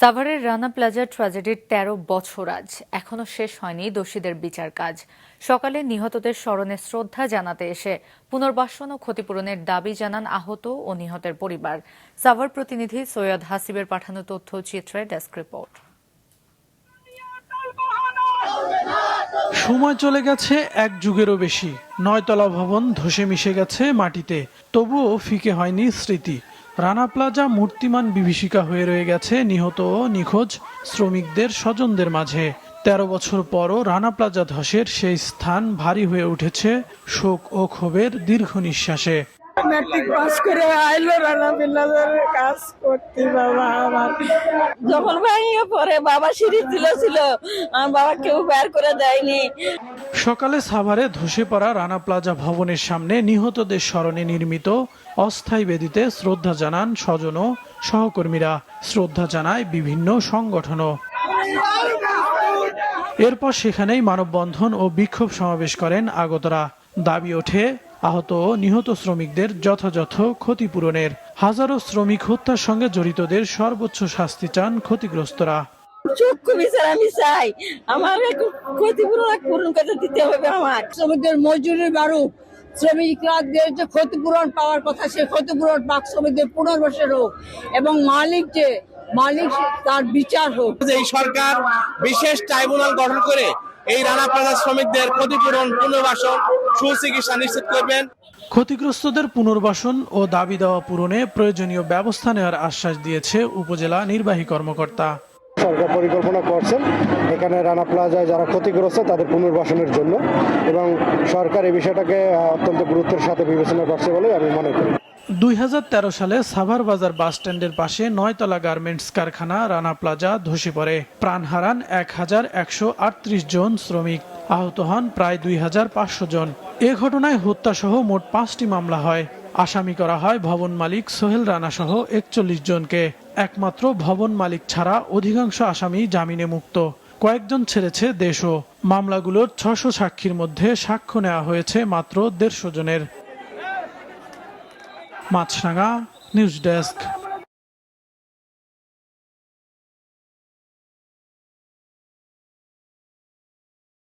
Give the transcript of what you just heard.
সাভারের রানা প্লাজা ট্র্যাজেডির ১৩ বছর আজ এখনো শেষ হয়নি দোষীদের বিচার কাজ। সকালে নিহতদের স্মরণে শ্রদ্ধা জানাতে এসে পুনর্বাসন ও ক্ষতিপূরণের দাবি জানান আহত ও নিহতের পরিবার। সাভার প্রতিনিধি সৈয়দ হাসিবের পাঠানো তথ্যচিত্রে ডেস্ক রিপোর্ট। সময় চলে গেছে এক যুগেরও বেশি। ৯ তলা ভবন ধসে মিশে গেছে মাটিতে, তবুও ফিকে হয়নি স্মৃতি। রানা প্লাজা মূর্তিমান বিভীষিকা হয়ে রয়ে গেছে নিহত ও নিখোঁজ শ্রমিকদের স্বজনদের মাঝে। ১৩ বছর পরও রানা প্লাজা ধসের সেই স্থান ভারী হয়ে উঠেছে শোক ও ক্ষোভের দীর্ঘ নিঃশ্বাসে। ম্যাট্রিক পাস করে আইলো রানা প্লাজার কাজ করতে। বাবা আমার যখন ভাইয়া পরে বাবা সিঁড়ি ছিল আমার বাবা কেউ বের করে দেয়নি। সকালে সাভারে ধসে পড়া রানা প্লাজা ভবনের সামনে নিহতদের স্মরণে নির্মিত অস্থায়ী বেদিতে শ্রদ্ধা জানান স্বজন ও সহকর্মীরা। শ্রদ্ধা জানায় বিভিন্ন সংগঠনও। এরপর সেখানেই মানববন্ধন ও বিক্ষোভ সমাবেশ করেন আগতরা। দাবি ওঠে আহত ও নিহত শ্রমিকদের যথাযথ ক্ষতিপূরণের। হাজারো শ্রমিক হত্যার সঙ্গে জড়িতদের সর্বোচ্চ শাস্তি চান ক্ষতিগ্রস্তরা। চক্ষু বিচার আমি চাই, আমার ক্ষতিপূরণ করে দিতে হবে। আমার শ্রমিকদের মজুরি বাড়ুক, শ্রমিকদের যে ক্ষতিপূরণ পাওয়ার কথা সে ক্ষতিপূরণ পাক, শ্রমিকদের পুনর্বাসন হোক এবং মালিক তার বিচার হোক। এই সরকার বিশেষ ট্রাইব্যুনাল গঠন করে এই রানা প্লাজা শ্রমিকদের ক্ষতিপূরণ, পুনর্বাসন, সুচিকিৎসা নিশ্চিত করবেন। ক্ষতিগ্রস্তদের পুনর্বাসন ও দাবি দেওয়া পূরণে প্রয়োজনীয় ব্যবস্থা নেওয়ার আশ্বাস দিয়েছে উপজেলা নির্বাহী কর্মকর্তা। সরকার পরিকল্পনা করছেন এখানে রানা প্লাজায় যারা ক্ষতিগ্রস্ত তাদের পুনর্বাসনের জন্য, এবং সরকার এই বিষয়টাকে অত্যন্ত গুরুত্বের সাথে বিবেচনা করছে বলে আমি মনে করি। ২০১৩ সালে সাভার বাজার বাস স্ট্যান্ডের পাশে ৯ তলা গার্মেন্টস কারখানা রানা প্লাজা ধসে পড়ে। প্রাণ হারান ১,১৩৮ জন শ্রমিক, আহত হন প্রায় ২,৫০০ জন। এ ঘটনায় হত্যাসহ মোট ৫টি মামলা হয়। আসামি করা হয় ভবন মালিক সোহেল রানা সহ ৪১ জনকে। একমাত্র ভবন মালিক ছাড়া অধিকাংশ আসামি জামিনে মুক্ত। কয়েকজন ছেড়েছে দেশও। মামলাগুলোর ৬০০ সাক্ষীর মধ্যে সাক্ষ্য নেওয়া হয়েছে মাত্র ১৫০ জনের। মাছরাঙা নিউজ ডেস্ক।